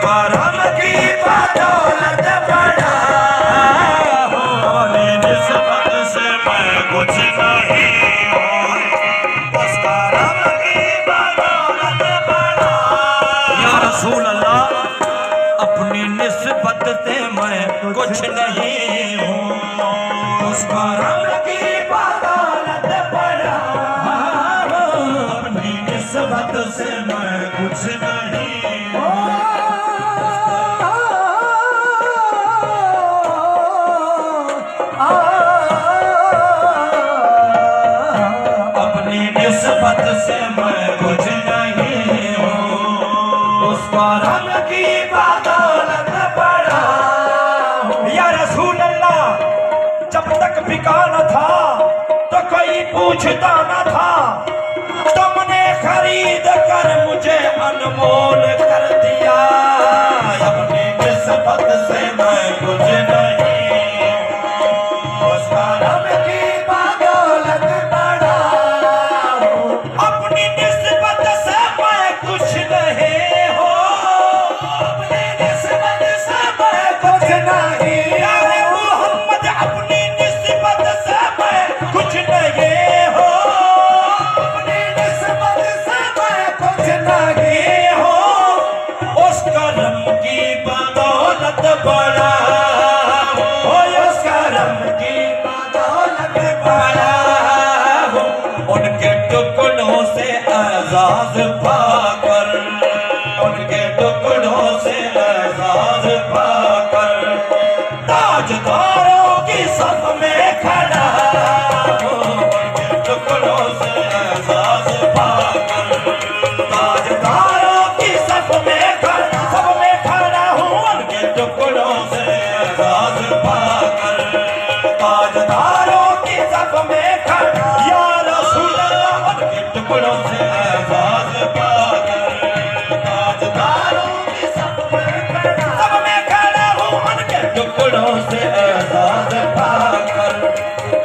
करम की बदौलत बड़ा हूँ, अपनी निस्बत से मैं कुछ नहीं हूँ, उस करम की बदौलत बड़ा। या रसूल अल्लाह, अपनी निस्बत से मैं कुछ नहीं हूँ, उस करम की बदौलत बड़ा हूँ, अपनी निस्बत से मैं कुछ नहीं हूँ। अपनी निस्बत से मैं कुछ नहीं हूँ, उस करम की बदौलत बड़ा हूँ। या रसूल अल्लाह, जब तक बिका न था तो कोई पूछता न था, तुमने खरीद कर मुझे अनमोल कर दिया, अपनी निस्बत से मैं कुछ नहीं हूँ, उस करम की बदौलत बड़ा हूँ, अपनी निस्बत से मैं कुछ नहीं हूँ, अपनी निस्बत से मैं कुछ नहीं। यारे मोहम्मद, अपनी निस्बत से मैं कुछ नहीं हूँ, अपनी निस्बत से मैं कुछ नहीं हूँ, उस करम की बदौलत बड़ा हूँ, उस करम की बदौलत बड़ा हूँ। उनके टुकड़ों से एजाज पाकर, उनके टुकड़ों से एजाज पाकर, ताजदारों की सफ में खड़ा हूँ, उनके टुकड़ों से एजाज पाकर, ताजदारों की सफ में खड़ा हूँ, उनके टुकड़ों से एजाज पाकर, ताजदारों की सफ में खड़ा। या रसूल अल्लाह, उनके टुकड़ों से एजाज पाकर, ताजदारों की सफ में खड़ा हूँ, उनके टुकड़ों से एजाज पाकर,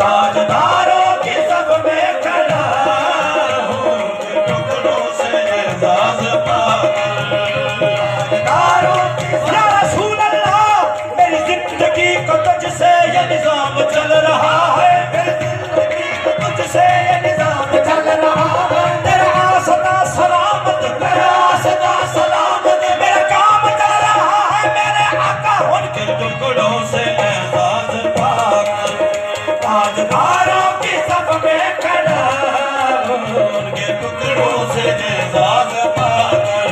ताजदारों की सफ में खड़ा हूँ, उनके टुकड़ों से एजाज पाकर, ताजदारों की। या रसूल अल्लाह, मेरी जिंदगी को तुझसे ये निजाम चल रहा है, मेरी जिंदगी को तुझसे ये निजाम चल रहा है, तेरा आसरा सलामत, मेरा आसरा सलामत, मेरा काम चल रहा है, मेरे आका उनके टुकड़ों से एजाज पाकर, ताजदारों की सफ में खड़ा हूँ, उनके टुकड़ों से एजाज पाकर,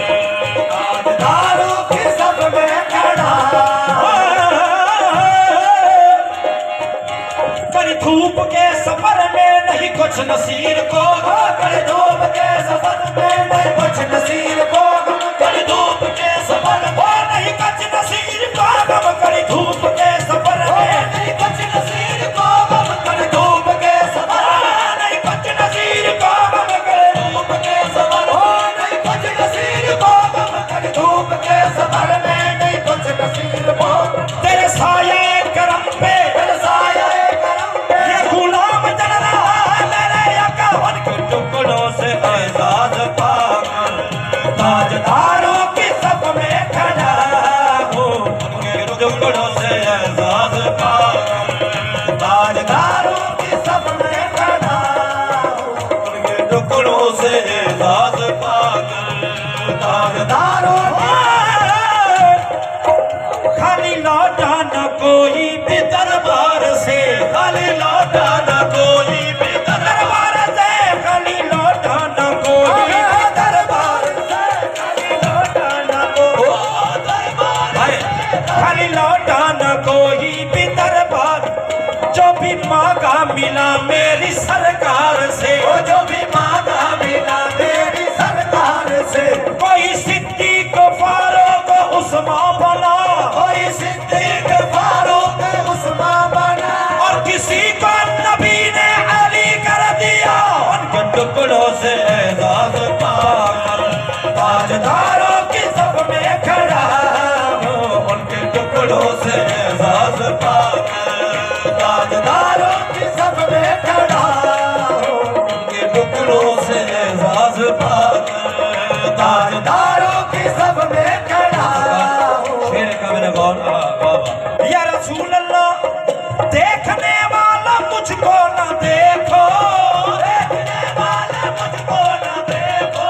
ताजदारों की सफ में खड़ा हूँ। कड़ी धूप के सफर में नहीं कुछ नसीर को, कड़ी धूप के सफर में नहीं कुछ नसीर को, कड़ी धूप के सफर में नहीं कुछ नसीर को, कड़ी धूप के सफर में नहीं कुछ नसीर को, कड़ी धूप के सफर में नहीं कुछ नसीर को, कड़ी धूप के सफर में नहीं कुछ नसीर को, कड़ी धूप के सफर में नहीं कुछ नसीर को। तेरे साये करम पे, तेरे साये करम पे ये गुलाम चल रहा है, मेरे आका उनके टुकड़ों से एजाज पाकर, ताजदारों की सफ में खड़ा हूँ, उनके टुकड़ों से एजाज पाकर, ताजदारों की सफ में खड़ा हूँ, उनके टुकड़ों से एजाज पाकर, ताजदारों की। खाली लौटा न कोई भी दरबार से, खाली लौटा न कोई भी दरबार से, खाली लौटा न कोई भी दरबार से, खाली लौटा न कोई दरबार, खाली लौटा न कोई भी दरबार, जो भी मांगा मिला मेरी सरकार से, जो भी मांगा मिला मेरी सरकार से। कोई सिद्दीक फारूक उस्मान बना, कोई सिद्दीक फारूक उस्मान बना, और किसी को नबी ने अली कर दिया, उनके टुकड़ों से एजाज पाकर, ताजदारों की सफ में खड़ा हूँ, उनके टुकड़ों से एजाज पाकर, ताजदारों की सफ में खड़ा हूँ, उनके टुकड़ों से एजाज पाकर, ताजदारों की सफ में खड़ा मुझको न देखो, देखने वाले मुझको न देखो,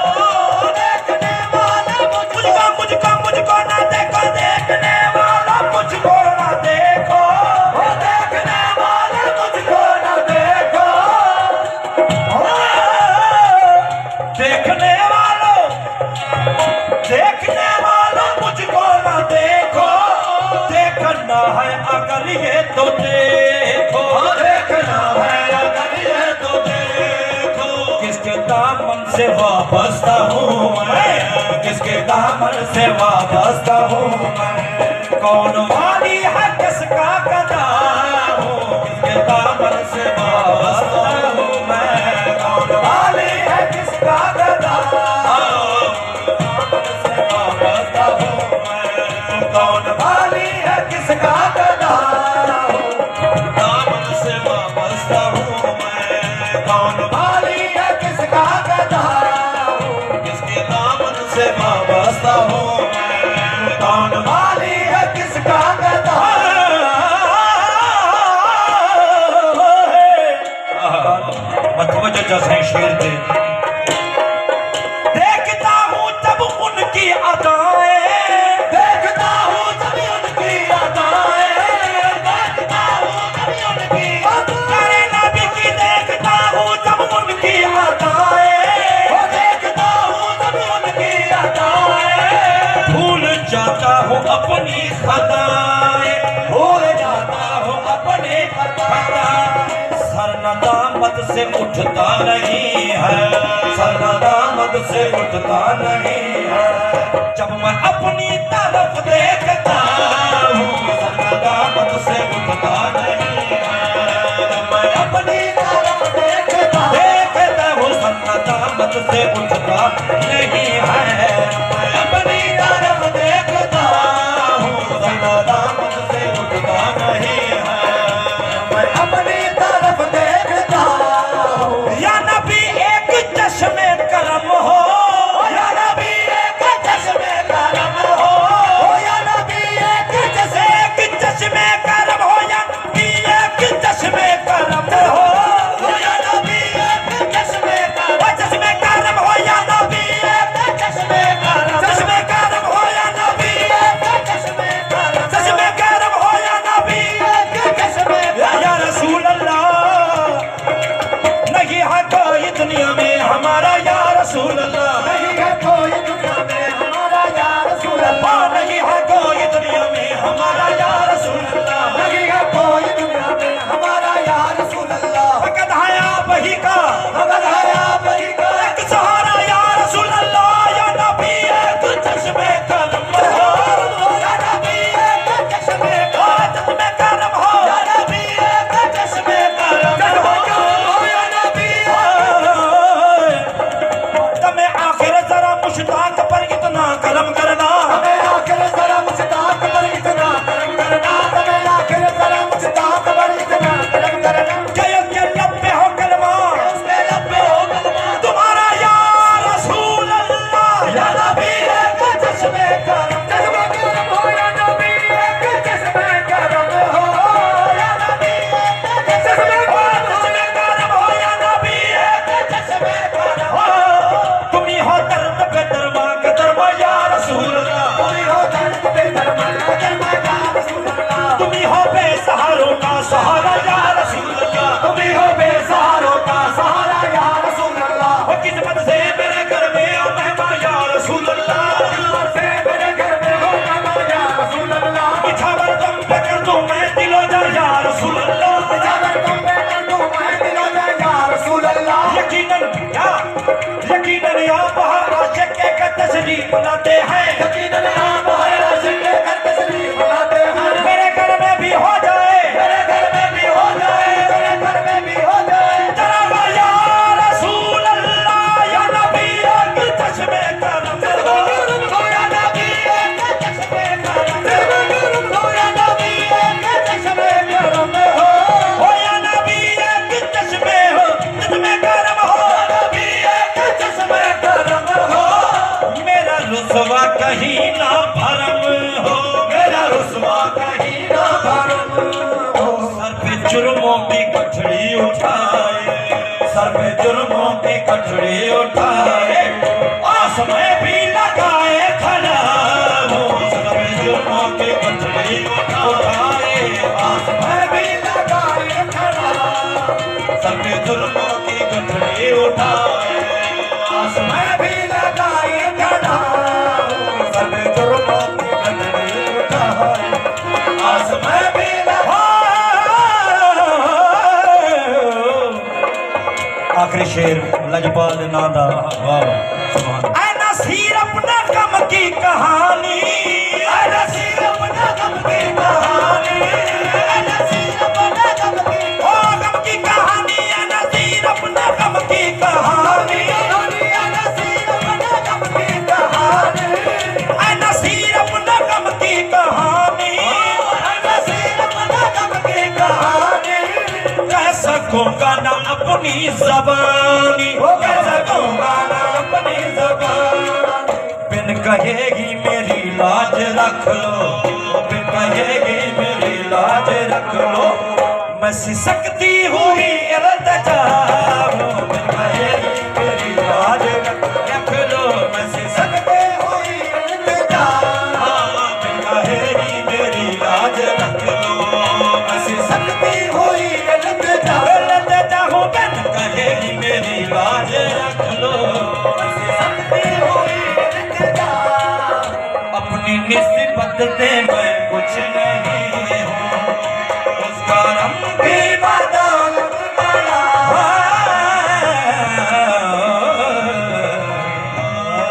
देखने वाले मुझको न देखो, देखने वाला मुझको न देखो, देखने वाले मुझको न देखो, देखने वालों मुझको न देखो, देखना है अगर ये तो देखो, देखना है अगर ये तो देखो, किसके दामन से वाबस्ता हूँ मैं, किसके दामन से वाबस्ता हूँ मैं, कौन वाली है किसका गदा हूँ, किसके दामन से वाबस्ता हूँ मैं, कौन वाली है किसका गदा हूँ, से वाबस्ता हूँ मैं, कौन वाली है किसका गदा हूँ, दामन से वाबस्ता हूँ मैं, कौन वाली है किसका गदा हूँ, किसके दामन से वाबस्ता हूँ मैं, कौन वाली है किसका गदा मतवजह जैसे शेर दे देखता हूँ तब उनकी अदाएं, देखता हूँ तब उनकी अदाएं, देखता हूँ तब उनकी अदाएं, नबी की देखता हूँ तब उनकी अदाएं, देखता हूँ तब उनकी अदाएं, भूल जाता हूँ अपनी खताएं, भूल जाता हूँ अपनी खताएं, सरनदामत से उठता नहीं है, सरनदामत से उठता नहीं है, जब मैं अपनी तरफ देखता हूँ, सरनदामत से उठता नहीं है, जब मैं अपनी तरफ देखता हूँ, सरनदामत से उठता नहीं है, मैं अपनी तरफ देखता हूँ, सरनदामत से उठता नहीं है, मैं अपनी तरफ देखता हूँ, या नबी एक चश्मे करम हो, या नबी एक चश्मे करम हो, या नबी एक चश्मे करम हो, या नबी एक चश्मे करम हो, या नबी एक चश्मे करम हो, या नबी एक चश्मे करम हो, या नबी एक चश्मे करम हो, या नबी एक चश्मे, या रसूल अल्लाह नहीं है कोई दुनिया में हमारा, या रसूल अल्लाह नहीं है कोई दुनिया में हमारा, या रसूल अल्लाह नहीं है कोई दुनिया में हमारा, या रसूल अल्लाह नहीं है कोई दुनिया में हमारा, या रसूल अल्लाह, फकत हया वही का, फकत हया वही का एक सहारा, या रसूल अल्लाह, या नबी एक चश्मे करम हो, या नबी एक चश्मे करम हो, या नबी एक चश्मे करम हो, या नबी तमें आखिर जरा मुश्ताक पर इतना करम करना, तमें आखिर जरा मुश्ताक पर इतना करम करना, तमें आखिर जरा मुश्ताक पर इतना करम करना, के लब पे हो कलमा, उसके लब पे हो कलमा, तुम्हारा या रसूल अल्लाह, या नबी एक चश्मे करम हो, या नबी एक चश्मे करम हो, या नबी एक चश्मे करम हो, या नबी एक चश्मे करम हो, तुम ही हो दर्द पे दरमा का दरमा, या रसूल अल्लाह, तुम ही हो दर्द पे दरमा का दरमा, या रसूल अल्लाह, तुम ही हो बेसहारों का सहारा, या रसूल अल्लाह, तुम ही हो बेसहारों का सहारा, या रसूल अल्लाह, वो किस्मत से मेरे घर में हो मेहमान, या रसूल अल्लाह, किस्मत से मेरे घर में हो मेहमान, या रसूल अल्लाह, बिछावर तुम पे कर दूं मैं दिलो जा, या रसूल अल्लाह, बिछावर तुम पे कर दूं मैं दिलो जा, या रसूल अल्लाह, यकीनन आप हर आशिक के तशरीफ लाते हैं, यकीनन आप हर आशिक के तशरीफ लाते हैं, मेरे घर में भी हो जाए, मेरे घर में भी हो जाए, मेरे घर में भी हो जाए, जरा या रसूल अल्लाह, या नबी एक चश्मे करम हो, या नबी एक चश्मे करम हो, या नबी एक चश्मे करम हो, या नबी एक चश्मे हो, चश्मे करम हो, नबी एक चश्मे करम हो, मेरा रुसवा कहीं ना भरम हो, मेरा रुसवा कहीं ना भरम हो, सर पे जुर्मों की गठड़ी उठाए, सर पे जुर्मों की कठड़ी उठाए, आसमां भी लगाए खड़ा, सर पे जुर्मों की कठड़ी उठाए, आसमां भी लगाए खड़ा, सर पे जुर्मों की कठड़ी उठाए, आसमां भी लगाए खड़ा, सर पे जुर्मों की कठड़ी उठाए, आसमां भी आखिरी शेर लजपाल दे नां दा वाह ऐ नसीर अपना गम की कहानी, ऐ नसीर अपना गम की कहानी, ऐ नसीर अपना गम की कहानी, ऐ नसीर अपना गम की कहानी, ऐ नसीर अपना गम की कहानी, ऐ नसीर अपना गम की कहानी, ऐ नसीर अपना गम की कहानी, कह सकूंगा ना अपनी ज़बानी, कह सकूंगा ना अपनी ज़बानी, बिन कहेगी मेरी लाज रख लो, बिन कहेगी मेरी लाज रख लो, मैं सिसकती हुई इल्तिजा, बिन कहेगी मेरी लाज रख लो, मैं सिसकती हुई इल्तिजा, बिन कहेगी मेरी लाज रख लो, मैं सिसकती हुई इल्तिजा, इल्तिजा हूँ बिन कहेगी मेरी लाज रख लो, मैं सिसकती हुई इल्तिजा, अपनी निस्बत दे